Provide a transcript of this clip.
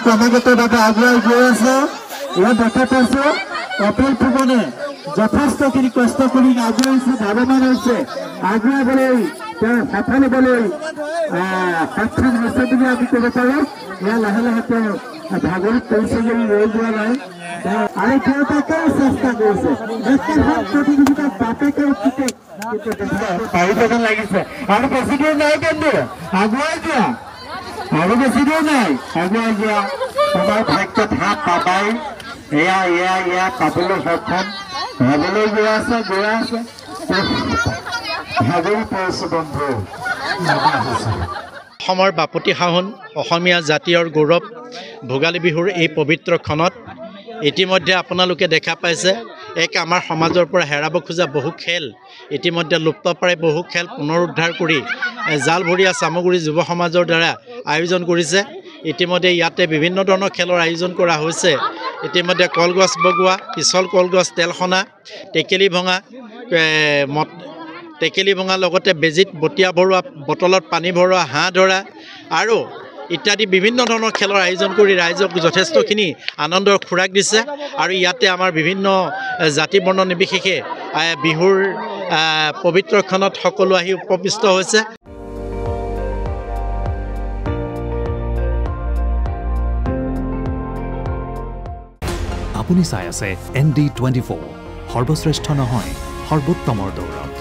ক্ৰমাগতভাৱে আগুৱাই গৈ আছে ইয়াত দেখা পাইছো অটল ফুকনে যথেষ্টখিনি কষ্ট কৰি আগুৱাইছে ধাৱমান হৈছে আগুৱাবলৈ তেওঁ সফল হ'বলৈ সক্ষম হৈছে বুলি আমি ক'ব পাৰোঁ ইয়াৰ লাহে লাহে তেওঁ ভাগৰিত কৰিছে বুলি ৰৈ যোৱা নাই আৰু দেউতাকেও চেষ্টা কৰিছে একেখন প্ৰতিযোগিতাত বাপেকে উঠিছে পাৰিব যেন লাগিছে আৰু বেছি দূৰ নাই কিন্তু আগুৱাই যোৱা আৰু বেছি দূৰ নাই আগুৱাই যোৱা তোমাৰ ভাগ্যত হাত পাবাই এয়া পাবলৈ সক্ষম ভাবলৈ গৈ আছে ভাগৰি পৰিছে বন্ধু অসমৰ বাপতি সাহোন অসমীয়া জাতীয়ৰ গৌৰৱ ভোগালী বিহুৰ এই পবিত্ৰ ক্ষণত ইতিমধ্যে আপোনালোকে দেখা পাইছে এক আমাৰ সমাজৰ পৰা হেৰাব খোজা বহু খেল ইতিমধ্যে লুপ্তপ্ৰায় বহু খেল পুনৰুদ্ধাৰ কৰি জালভৰীয়া চামগুৰি যুৱ সমাজৰ দ্বাৰা আয়োজন কৰিছে ইতিমধ্যে ইয়াতে বিভিন্ন ধৰণৰ খেলৰ আয়োজন কৰা হৈছে ইতিমধ্যে কলগছ বগোৱা পিছল কলগছ তেলসনা টেকেলি ভঙা লগতে বেজিত বটিয়া ভৰোৱা বটলত পানী ভৰোৱা হাঁহ ধৰা আৰু ইত্যাদি বিভিন্ন ধৰণৰ খেলৰ আয়োজন কৰি ৰাইজক যথেষ্টখিনি আনন্দৰ খোৰাক দিছে আৰু ইয়াতে আমাৰ বিভিন্ন জাতি বৰ্ণ নিৰ্বিশেষে বিহুৰ পবিত্ৰ ক্ষণত সকলো আহি উপবিষ্ট হৈছে আপুনি চাই আছে ND24 সৰ্বশ্ৰেষ্ঠ নহয় সৰ্বোত্তমৰ দৌৰ